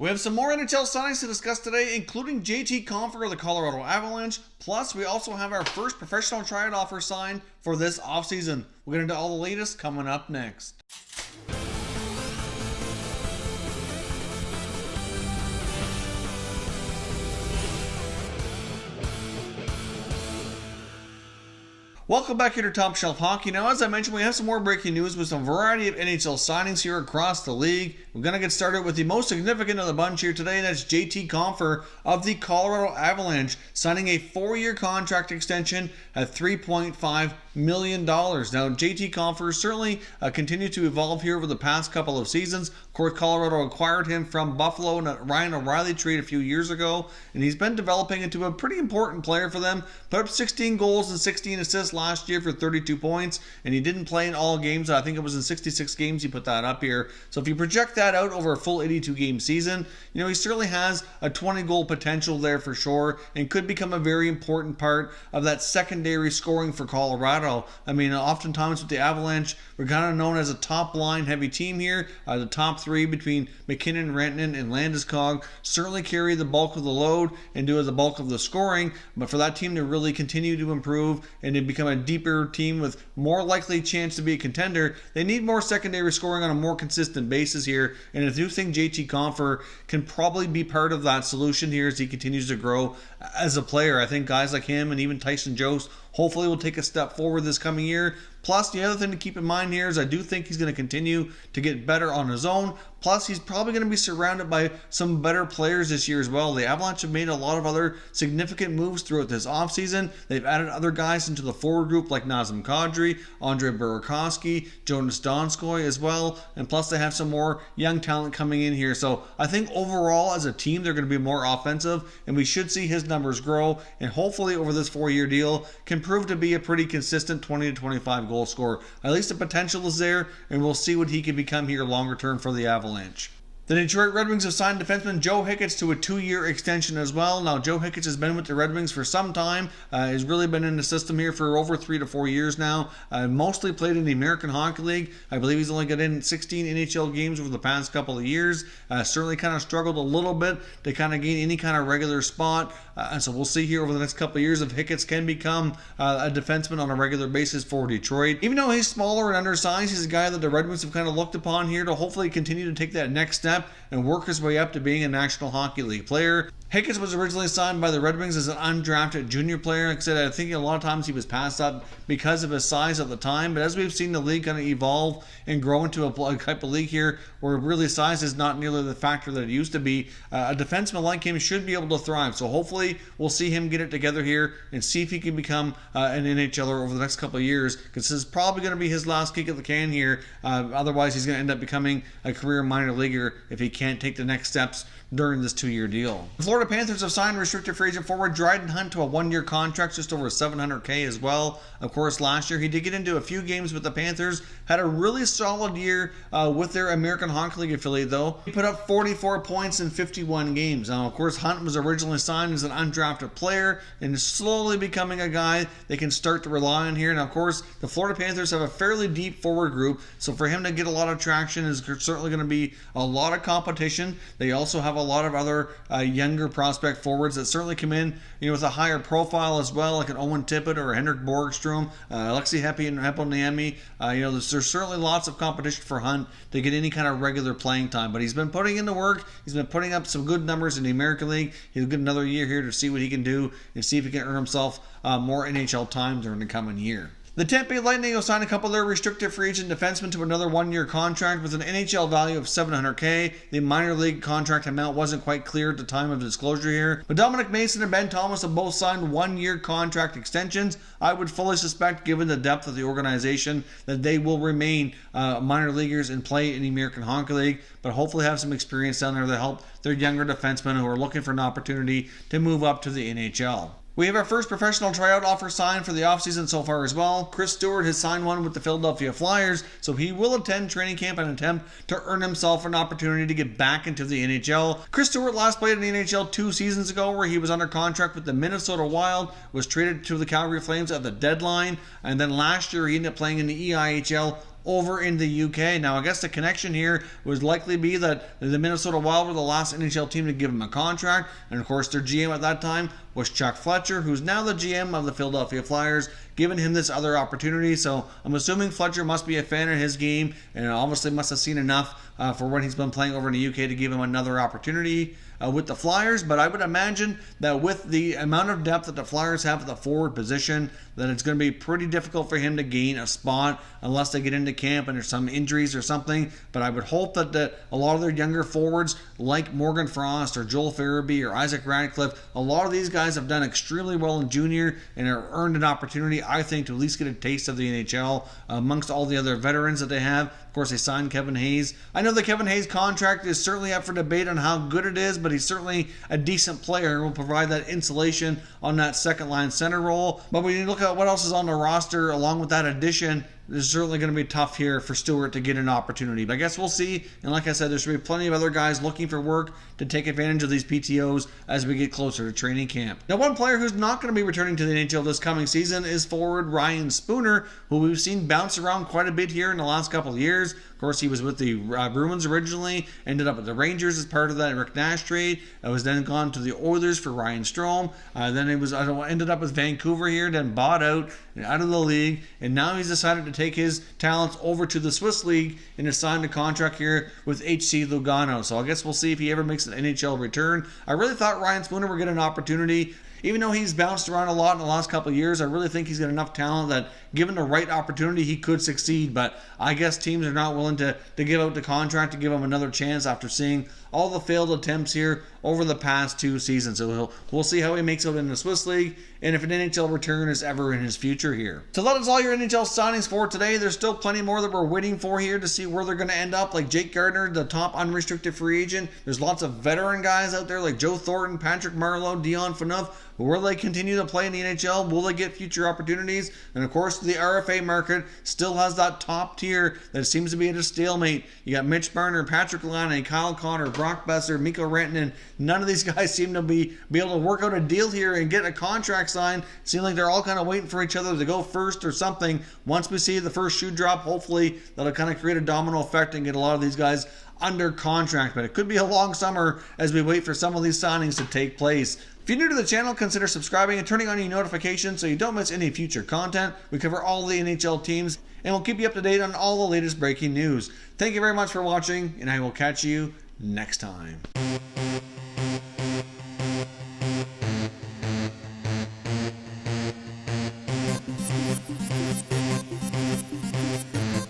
We have some more NHL signings to discuss today, including JT Compher of the Colorado Avalanche. Plus, we also have our first professional tryout offer signed for this offseason. We'll get into all the latest coming up next. Welcome back here to Top Shelf Hockey. Now, as I mentioned, we have some more breaking news with some variety of NHL signings here across the league. We're going to get started with the most significant of the bunch here today, and that's JT Compher of the Colorado Avalanche, signing a 4-year contract extension at $3.5 million. Now, JT Compher certainly continued to evolve here over the past couple of seasons. Of course, Colorado acquired him from Buffalo in a Ryan O'Reilly trade a few years ago, and he's been developing into a pretty important player for them. Put up 16 goals and 16 assists last year for 32 points, and he didn't play in all games. I think it was in 66 games he put that up here. So if you project that out over a full 82-game season, he certainly has a 20-goal potential there for sure, and could become a very important part of that secondary scoring for Colorado. I mean, oftentimes with the Avalanche, we're kind of known as a top-line heavy team here. The top three between McKinnon, Rantanen, and Landeskog certainly carry the bulk of the load and do the bulk of the scoring. But for that team to really continue to improve and to become a deeper team with more likely chance to be a contender, they need more secondary scoring on a more consistent basis here. And I do think JT Compher can probably be part of that solution here as he continues to grow as a player. I think guys like him and even Tyson Jost hopefully will take a step forward this coming year. Plus, the other thing to keep in mind here is I do think he's going to continue to get better on his own. Plus, he's probably going to be surrounded by some better players this year as well. The Avalanche have made a lot of other significant moves throughout this offseason. They've added other guys into the forward group like Nazem Kadri, Andrei Burakovsky, Jonas Donskoy as well. And plus, they have some more young talent coming in here. So I think overall, as a team, they're going to be more offensive, and we should see his numbers grow. And hopefully, over this 4-year deal, can prove to be a pretty consistent 20 to 25 goal scorer. At least the potential is there, and we'll see what he can become here longer term for the Avalanche. The Detroit Red Wings have signed defenseman Joe Hicketts to a 2-year extension as well. Now, Joe Hicketts has been with the Red Wings for some time. He's really been in the system here for over 3 to 4 years now. Mostly played in the American Hockey League. I believe he's only got in 16 NHL games over the past couple of years. Certainly kind of struggled a little bit to kind of gain any kind of regular spot. And so we'll see here over the next couple of years if Hicketts can become a defenseman on a regular basis for Detroit. Even though he's smaller and undersized, he's a guy that the Red Wings have kind of looked upon here to hopefully continue to take that next step and work his way up to being a National Hockey League player. Hicketts was originally signed by the Red Wings as an undrafted junior player. Like I said, I think a lot of times he was passed up because of his size at the time. But as we've seen the league kind of evolve and grow into a type of league here where really size is not nearly the factor that it used to be, a defenseman like him should be able to thrive. So hopefully we'll see him get it together here and see if he can become an NHLer over the next couple of years, because this is probably going to be his last kick at the can here. Otherwise, he's going to end up becoming a career minor leaguer if he can't take the next steps during this 2-year deal. The Florida Panthers have signed restricted free agent forward Dryden Hunt to a 1-year contract, just over $700K as well. Of course, last year he did get into a few games with the Panthers, had a really solid year with their American Hockey League affiliate though. He put up 44 points in 51 games. Now, of course, Hunt was originally signed as an undrafted player and is slowly becoming a guy they can start to rely on here. Now, of course, the Florida Panthers have a fairly deep forward group, so for him to get a lot of traction is certainly going to be a lot of competition. They also have a lot of other younger prospect forwards that certainly come in, with a higher profile as well, like an Owen Tippett or a Henrik Borgstrom, Alexi Heponiemi. There's certainly lots of competition for Hunt to get any kind of regular playing time, but he's been putting in the work. He's been putting up some good numbers in the American League. He'll get another year here to see what he can do and see if he can earn himself more NHL time during the coming year. The Tampa Bay Lightning will sign a couple of their restricted free agent defensemen to another 1-year contract with an NHL value of $700K. The minor league contract amount wasn't quite clear at the time of disclosure here, but Dominic Mason and Ben Thomas have both signed 1-year contract extensions. I would fully suspect, given the depth of the organization, that they will remain minor leaguers and play in the American Hockey League, but hopefully have some experience down there to help their younger defensemen who are looking for an opportunity to move up to the NHL. We have our first professional tryout offer signed for the offseason so far as well. Chris Stewart has signed one with the Philadelphia Flyers, so he will attend training camp and attempt to earn himself an opportunity to get back into the NHL. Chris Stewart last played in the NHL 2 seasons ago, where he was under contract with the Minnesota Wild, was traded to the Calgary Flames at the deadline, and then last year he ended up playing in the EIHL over in the UK. Now, I guess the connection here would likely be that the Minnesota Wild were the last NHL team to give him a contract, and of course their GM at that time was Chuck Fletcher, who's now the GM of the Philadelphia Flyers, giving him this other opportunity. So I'm assuming Fletcher must be a fan of his game and obviously must have seen enough for what he's been playing over in the UK to give him another opportunity with the Flyers. But I would imagine that with the amount of depth that the Flyers have at the forward position, that it's going to be pretty difficult for him to gain a spot unless they get into camp and there's some injuries or something. But I would hope that a lot of their younger forwards like Morgan Frost or Joel Farabee or Isaac Radcliffe, a lot of these guys have done extremely well in junior and have earned an opportunity, I think, to at least get a taste of the NHL amongst all the other veterans that they have. Of course, they signed Kevin Hayes. I know the Kevin Hayes contract is certainly up for debate on how good it is, but he's certainly a decent player and will provide that insulation on that second line center role. But when you look at what else is on the roster along with that addition, it's certainly going to be tough here for Stewart to get an opportunity. But I guess we'll see. And like I said, there should be plenty of other guys looking for work to take advantage of these PTOs as we get closer to training camp. Now, one player who's not going to be returning to the NHL this coming season is forward Ryan Spooner, who we've seen bounce around quite a bit here in the last couple of years. Of course, he was with the Bruins originally, ended up with the Rangers as part of that Rick Nash trade. Was then gone to the Oilers for Ryan Strome. Then he was ended up with Vancouver here, then bought out of the league, and now he's decided to take his talents over to the Swiss League and has signed a contract here with HC Lugano. So I guess we'll see if he ever makes an NHL return. I really thought Ryan Spooner would get an opportunity. Even though he's bounced around a lot in the last couple of years, I really think he's got enough talent that given the right opportunity, he could succeed. But I guess teams are not willing to give out the contract to give him another chance after seeing all the failed attempts here over the past 2 seasons. So we'll see how he makes it in the Swiss League and if an NHL return is ever in his future here. So that is all your NHL signings for today. There's still plenty more that we're waiting for here to see where they're going to end up, like Jake Gardiner, the top unrestricted free agent. There's lots of veteran guys out there like Joe Thornton, Patrick Marleau, Dion Phaneuf. Will they continue to play in the NHL? Will they get future opportunities? And of course, the RFA market still has that top tier that seems to be at a stalemate. You got Mitch Marner, Patrick Laine, Kyle Connor, Brock Besser, Mikko Rantanen. None of these guys seem to be able to work out a deal here and get a contract signed. Seem like they're all kind of waiting for each other to go first or something. Once we see the first shoe drop, hopefully that'll kind of create a domino effect and get a lot of these guys under contract. But it could be a long summer as we wait for some of these signings to take place. If you're new to the channel, consider subscribing and turning on your notifications so you don't miss any future content. We cover all the NHL teams and we'll keep you up to date on all the latest breaking news. Thank you very much for watching, and I will catch you next time.